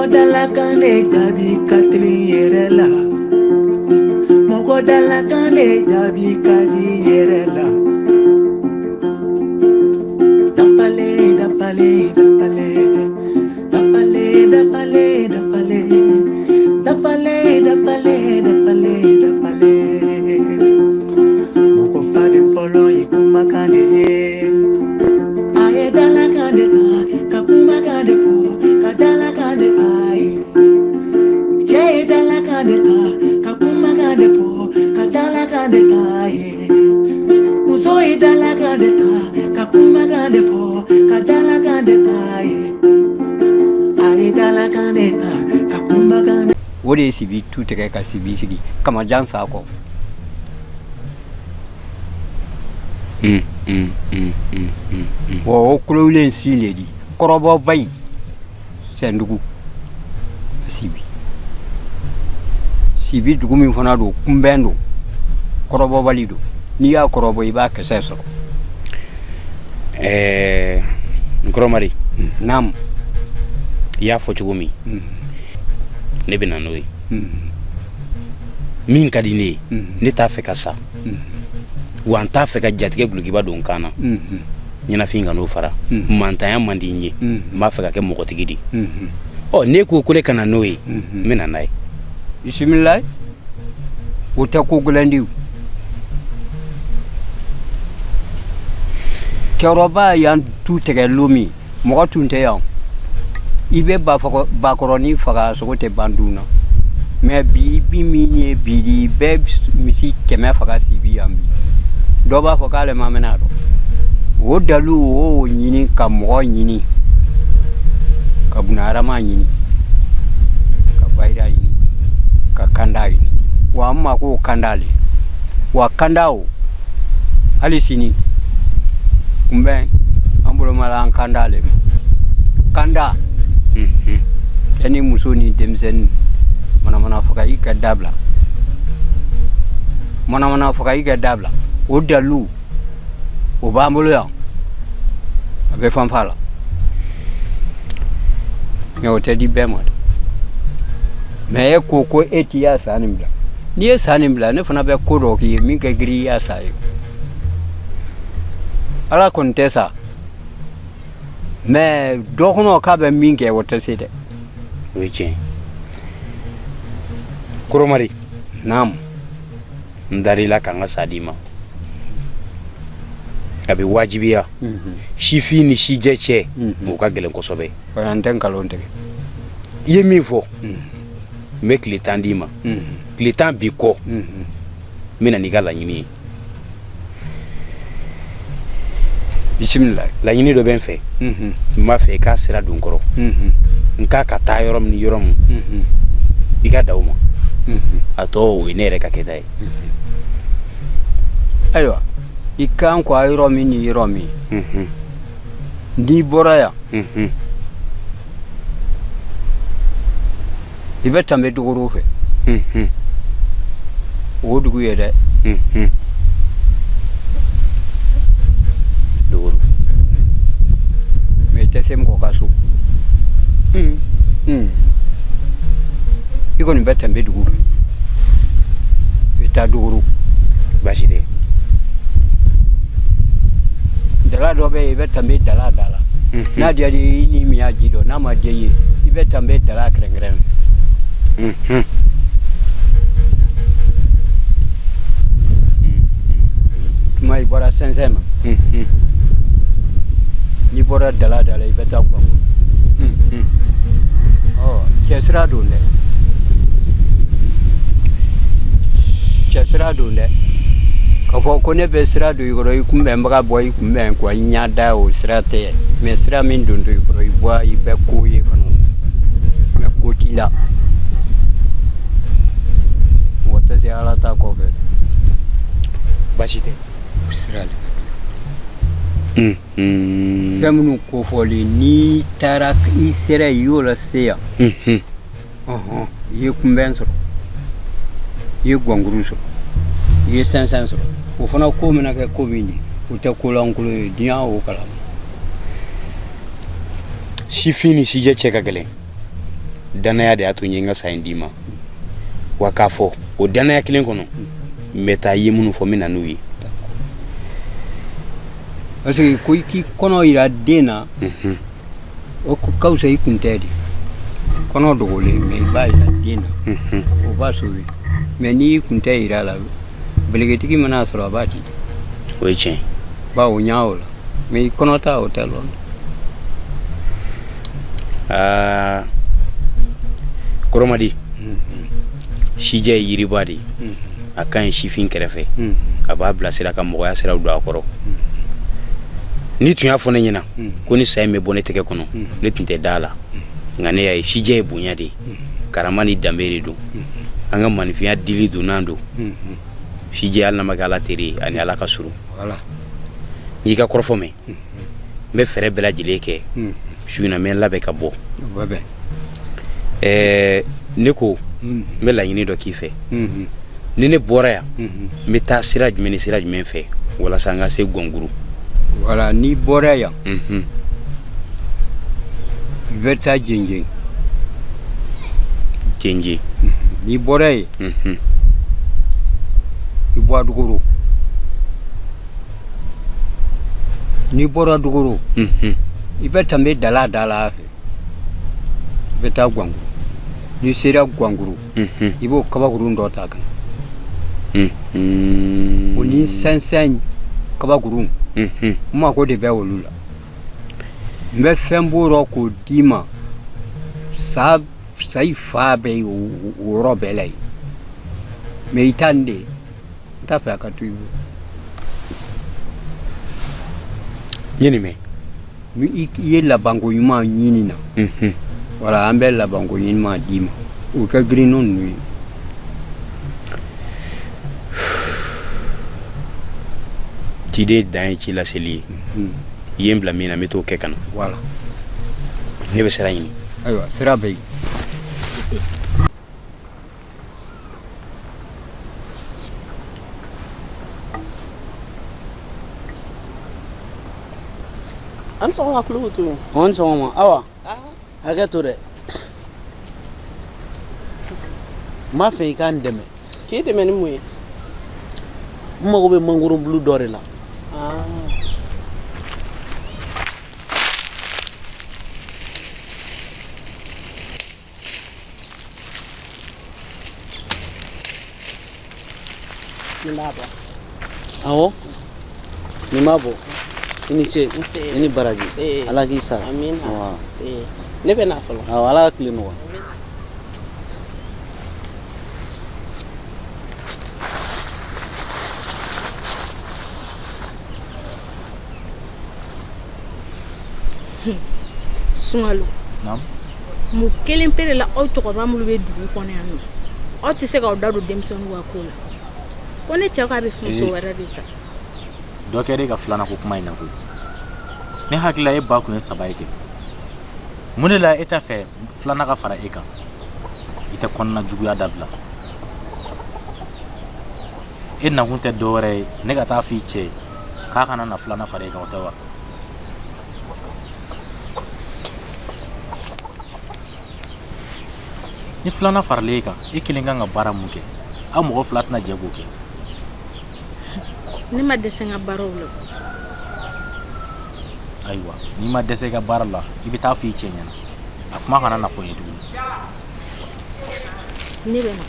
Mogodalakane jabi katri yerela. Mogodalakane jabi kadi yerela. Dafale, dafale, dafale. Dafale, dafale, dafale. Dafale, dafale, dafale, dafale. Moko fadi follow ikumakane. Aye dalakane ta, kakumakane fo, kadalakane aye. Jay dalakane ta, kakumakane fo, kadalakane aye. Usoi dalakane ta, kakumakane fo, kadalakane aye. Aye dalakane ta, kakumakane. What is CB to take a CB? Come on, John Sarkov. Oh, Crowley and Sea Lady, Corobo Bay, Sandugu, CB. CB to Gumi Fonado, Kumbendo, Corobo Valido, Nia Corobo back a sessor. Gromari, Nam, Ya for Chugumi. Nebina noi min kadine ne ta feka sa wan ta feka jatige gulugiba don kana nyina finga no fara mantaya mandinye ma feka ke mokotigidi o ne ko kule kana noi mina nai bismillah uta ko gulandi keroba yan tu tege lumi mo tunte yan ibe ba koroni faga sokote banduna me bi minye bidi be misi keme faga sibi ambi do ba faga le mamenado wo dalu wo nyini ka mo nyini ka bunara ma nyini ka baira nyini ka kanda nyini wa amma ko kandale wa kandao alisini kumbe ambulo mala kandale kanda keni musoni demsen mana faka ika dabla mana faka ika dabla o dalu o bambolo ya abe fanfala yo tedi bemod me koko etia sanimla ni sanimla ne fana be kodo ki mi ka gri ya sayo ala kontesa me dokono ka be minke wota site weche Kuromari nam ndarila kanga sadima abi wajibiya shifi ni shijeche muka gelen kosobe bayanten kalonte yemifo me klitandima klitan biko mina nigala nyini bismillah la nyini do ben fe ma fe ka sira dun koro nka ka ta yorom ni yorom iga dawma ato winere ka ketai aywa ikan ko yorom ni yorom di boraya ibeta me duguru fe o dugu yede duguru me tesem ko kasu iko ni beta me duguru beta duguru bashide dala do be beta me dala na dia di ni mi ajido na ma die ibeta me dala krengrem mai bora sensema ni bora dala ibeta kwa oh chesra dunde ka fo ko ne be sra do yoro ikumbe mbaga boy ikumbe kwa nyada o srate me sra min dundu yoro ibwa ibe ko ye fano me ko tila wata se ala ta ko fe bashide sra femnu ko foli ni tarak isere yola seya ye kumbenso ye gwanguruso ye sansanso o fana ko mena ke ko mini o ta ko lankulo dia o kala shifini sije cheka gele danaya de ato nyenga sa indima wakafo o danaya kilen kono meta yemunu fo mina nuyi parce que ko ki kono ira dena o ko causa ikuntedi kono dogole me ba ira dena o ba sowi me ni kunte ira la belegeti mana soro abati weche ba o nyaola me kono ta hotel on koromadi shije yiribadi akan shifin kerefe aba bla sira ka moya sira do akoro ni tuya fo nyina ko ni sai me bone teke kono ne tinte dala ngane ya shije bunya de karamani dambere do anga manifiya dili do nando shije alna magala teri ani ala kasuru wala yi ka korfo me be fere bela jileke shuna men labe ka bo babe neko me la yini do kife ni ne bora ya me ta siraj men fe wala sanga se gonguru wala ni bora ya veta jenje ni bora yi ibo duguru ni bora duguru ibeta me dala fe beta gwangu ni sera gwanguru ibo kabaguru ndo taka oni sensen kabaguru ma ko de be wolula me femburo ko dima sa sai fa be o robelai me itande ta fa ka tu yini me mi yela bango yuma yini na wala ambe la bango yima dima o ka grinon ni tide dan ci la seli yembla mina meto ke kana wala ne be sera yini aywa sera bay an so wa kulu tu on so ma awa aga to de ma fe kan deme ki de men mu mo go be manguru blue dore la ndaba awo ni mabo ini che ini baraji ala ki sa amin ne be na folo ala klino Sungalo nam mu kelen pere la o chokora mu be dugu kono yanu o ti se ka o dadu demson wa kola one che ka be fuso wara dita do kere ga fulana ko kuma ina ko ne hakila e ba ku ne sabai ke munela eta fe fulana ga fara eka ita konna jugu ya dabla ina hunte dore ne ga ta fi che ka kana na fulana fara eka watawa ni fulana farle ka ikilinga nga bara muke amu flatna jego ke ni ma dese nga baro lo aywa ni ma dese ga bara la ibita fi chenya akuma kana na fo yedu ni be na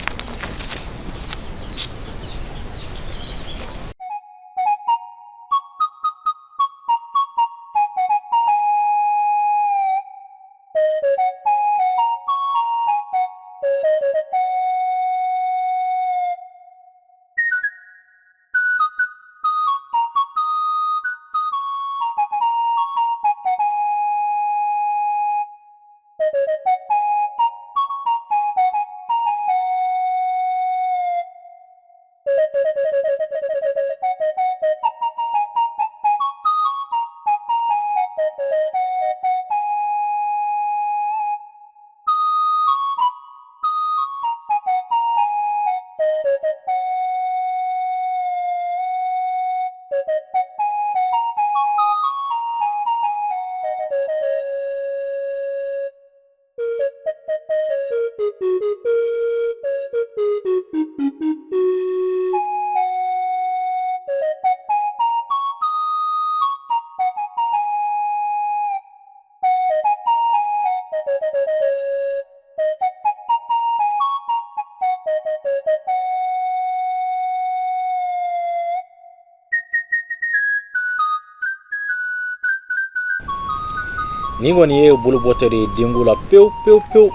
ni kɔni ye bolo bɔtɔ de ye denko la pewu pewu pewu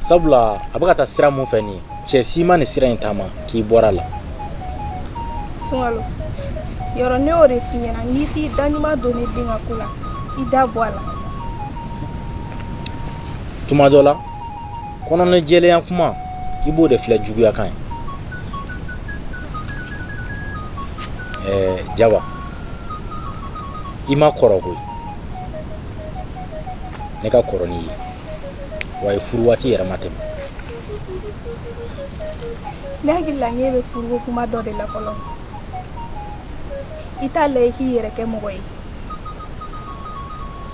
sabula a bɛ ka taa sira mun fɛ nin cɛ si ma nin sira in taama k'i bɔra la Sunkalo yɔrɔ ne y'o de f'i ɲɛna n'i t'i da ɲuman don ne den ka ko la i da bɔ a la tuma dɔ la kɔnɔna jɛlenya kuma i b'o de filɛ juguya kan ye Jaba i ma kɔrɔ koyi ne ka kɔrɔ n'i ye wa ye furu waati yɛrɛ ma tɛmɛ ne hakili la ɲɛ bɛ furuko kuma dɔ de la fɔlɔ i t'a lajɛ k'i yɛrɛ kɛ mɔgɔ ye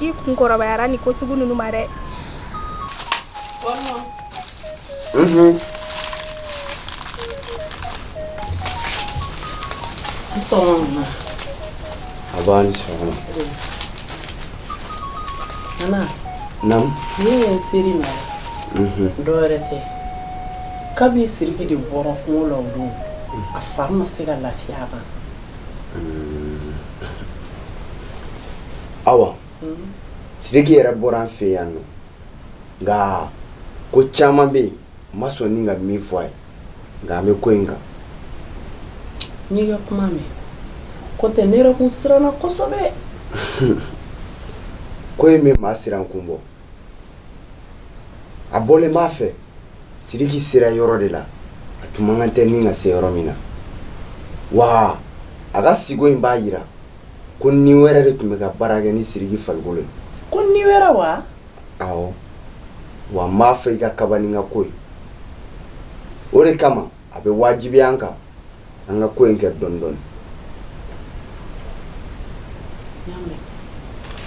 i kun kɔrɔbayara ni ko sugu ninnu ma dɛ Abang sɔgɔma. Nana. Nam. Ne ye seri mara. Dɔwɛrɛ tɛ. Kabi Siriki de bɔra kungo la o don. A fari ma se ka lafiya a kan. Awa. Siriki yɛrɛ bɔra an fɛ yan nɔ. Nka ko caman bɛ yen n ma sɔn ni ka min fɔ a ye. Nka an bɛ ko in kan. N y'i ka kuma mɛn. Ko tɛ ne yɛrɛ kun siranna kosɛbɛ. Ko in bɛ maa siran kun bɔ. A bɔlen b'a fɛ Siriki sera yɔrɔ de la a tun man kan tɛ ni ka se yɔrɔ min na wa a ka sigo in b'a jira ko ni wɛrɛ de tun bɛ ka baara kɛ ni Siriki farikolo ye. Ko ni wɛrɛ wa? Awɔ wa n b'a fɛ i ka kaba ni n ka ko ye o de kama a bɛ wajibiya an kan an ka ko in kɛ dɔɔni dɔɔni.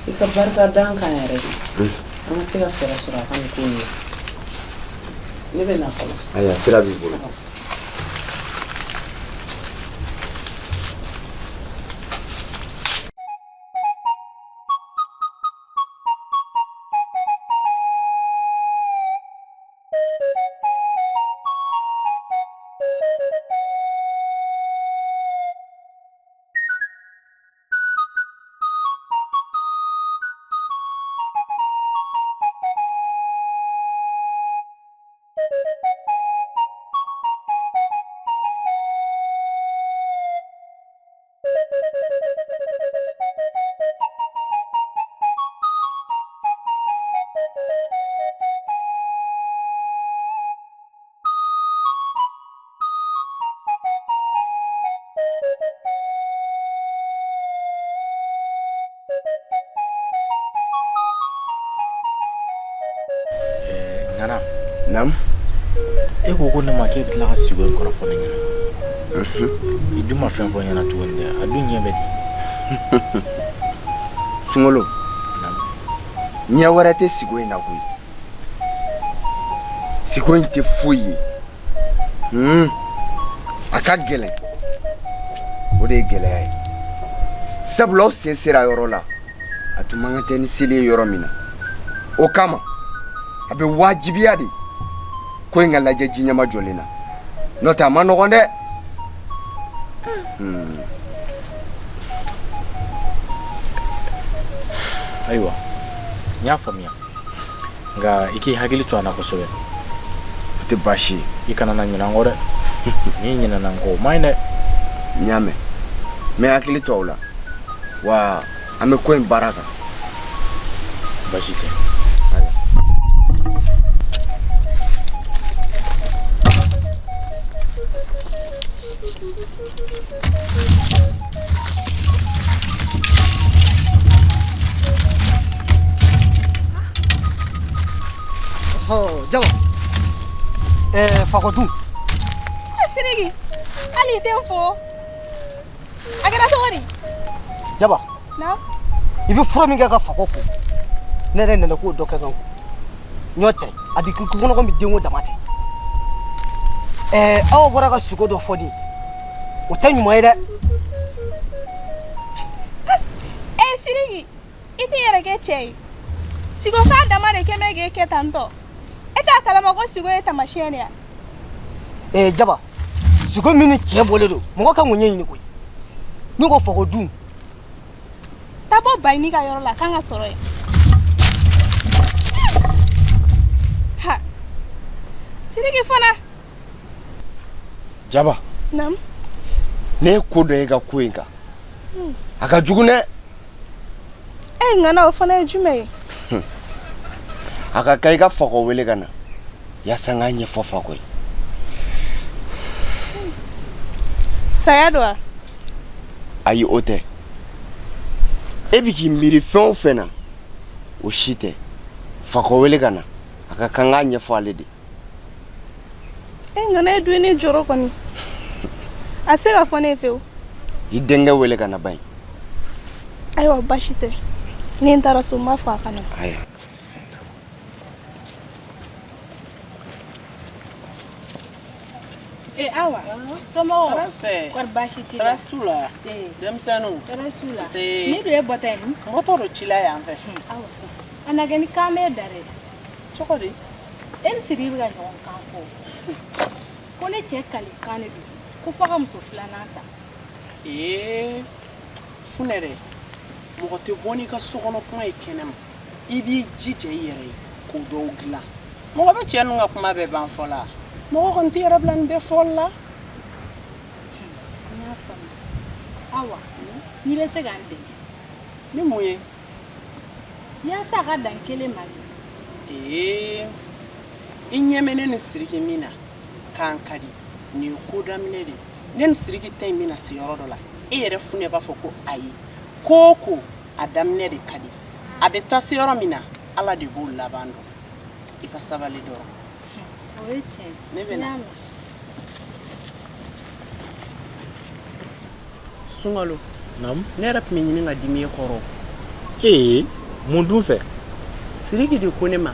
I ka barika da an kan yɛrɛ de an ka se ka fɛɛrɛ sɔrɔ a ka nin ko in ye. Ne bɛ na fɔlɔ. Ayiwa sira b'i bolo. Nana. Nam. E ko ne ma k'e bɛ tila ka sigo in kɔrɔ fɔ ne ɲɛna. I dun ma fɛn fɔ n ɲɛna tuguni dɛ a dun ɲɛ bɛ di. Sunkalo. Ɲɛ wɛrɛ tɛ sigo in na koyi. Sigo in tɛ foyi ye. A ka gɛlɛn o de ye gɛlɛya ye sabula aw sen sera yɔrɔ la a tun man kan tɛ ni seli ye yɔrɔ min na o kama a bɛ wajibiya de ko in ka lajɛ ji ɲɛma jɔlen na n'o tɛ a ma nɔgɔn dɛ. Ayiwa n y'a faamuya nka i k'i hakili to a la kosɛbɛ. O tɛ baasi ye. I kana na ɲinɛ an kɔ dɛ. N'i ɲinɛna n kɔ o man ɲi dɛ. N y'a mɛn n bɛ hakili to aw la wa an bɛ ko in baara kan. Baasi tɛ. Jaba. Fakotu. Siriki hali tɛ n fo a kɛra cogo di. Jaba. Na. I bɛ fura min kɛ ka Fako ko ne yɛrɛ nana k'o dɔ kɛ kan ko n'o tɛ a bɛ k'i kɔnɔ komi denko dama tɛ. Aw bɔra ka sigo dɔ fɔ de o tɛ ɲuman ye dɛ. Siriki i t'i yɛrɛ kɛ cɛ ye sigo k'a dama de kɛ mɛ k'e kɛ tan tɔ e t'a kalama ko sigo ye tamasiyɛn de ye. Jaba sigo min ni cɛ bɔlen don mɔgɔ ka mun ɲɛɲini koyi n'u ko Fako dun. taa bɔ Bayini ka yɔrɔ la k'an ka sɔrɔ yen. Ha Sidiki fana. Jaba. Naamu. Ne ye ko dɔ ye ka ko in kan. A ka jugu dɛ. Nka na o fana ye jumɛn ye? A ka kan I ka Fakɔ wele ka na yaasa n k'a ɲɛfɔ Fakɔ ye. Saya don wa? Ayi o tɛ. E bi k'i miiri fɛn o fɛn na o si tɛ. Fakɔ wele ka na a ka kan n k'a ɲɛfɔ ale de. Nka na ye dumuni jɔrɔ kɔni a se ka fɔ ne ye fewu. I denkɛ wele ka na ba in. Ayiwa baasi tɛ ni n taara so n b'a fɔ a ka na. Ayiwa. Awa somɔgɔw Rase. kɔri baasi t'i la? Rase t'u la. Denmisɛnninw. Tɔɔrɔ t'u la. C'est- Ni dun ye bɔta ye? N bɔtɔ don ci la yan fɛ. Awa a na kɛ ni kan bɛ da dɛ. Cogo di? E ni Siriki bɛ ka ɲɔgɔn kan fɔ ko ne cɛ kalikan de don ko fɔ ka muso filanan ta. Funɛrɛ mɔgɔ tɛ bɔ n'i ka sokɔnɔ kuma ye kɛnɛma I b'i jija I yɛrɛ ye k'o dɔw dilan mɔgɔ bɛ cɛ ninnu ka kuma bɛɛ ban fɔ la mɔgɔ kɔni tɛ yɛrɛ bila nin bɛɛ fɔli la. N y'a faamu. Awa n'i bɛ se k'an dɛmɛ. Ni mun ye? Yaasa a ka dan kelen ma de. I ɲɛ bɛ ne ni Siriki min na k'an ka di nin ye ko daminɛ de ye ne ni Siriki ta in bɛna se yɔrɔ dɔ la e yɛrɛ Funɛ b'a fɔ ko ayi ko o ko a daminɛ de ka di a bɛ taa se yɔrɔ min na Ala de b'o laban dɔn I ka sabali dɔrɔn. O ye tiɲɛ. Ne bɛ na. Sunkalo. Naamu. Ne yɛrɛ tun bɛ ɲini ka dimi e kɔrɔ. Mun dun fɛ? Siriki de ko ne ma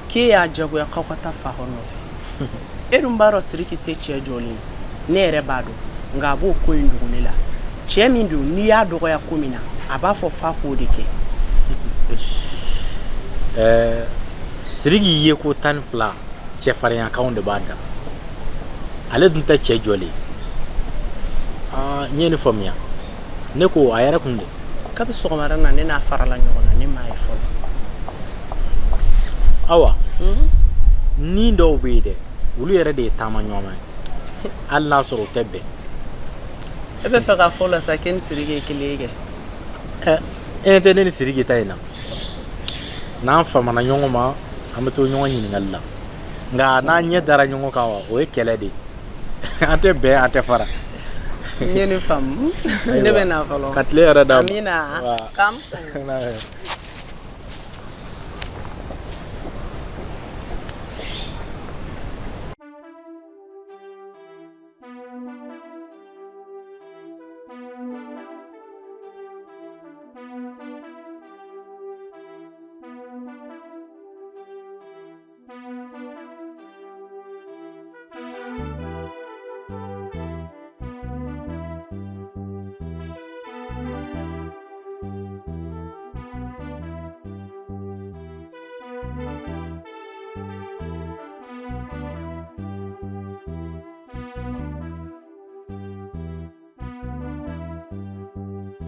k'e y'a jagoya k'aw ka taa Fakɔ nɔfɛ. E dun b'a dɔn Siriki tɛ cɛ jɔlen ye ne yɛrɛ b'a dɔn nka a b'o ko in dogo ne la cɛ min don n'i y'a dɔgɔya ko min na a b'a fɔ f'a k'o de kɛ. Siriki ye ko 12 cɛfarinyakanw de b'a da ale dun tɛ cɛ jɔlen n ye nin faamuya ne ko a yɛrɛ kun de kabi sɔgɔmada na ne n'a farala ɲɔgɔn na ne m'a ye fɔlɔ. Awa ni dɔw bɛ yen dɛ olu yɛrɛ de ye taama ɲɔgɔn ye hali n'a sɔrɔ o tɛ bɛn. E bɛ fɛ k'a fɔ la sa k'e ni Siriki ye kelen ye kɛ. E tɛ ne ni Siriki ta in na n'an famana ɲɔgɔn ma an bɛ to ɲɔgɔn ɲininkali la nka n'an ɲɛ dara ɲɔgɔn kan wa o ye kɛlɛ de an tɛ bɛn an tɛ fara. N ye nin faamu ne bɛ na fɔlɔ. Ka tile yɛrɛ d'a ma. Amina. Kam.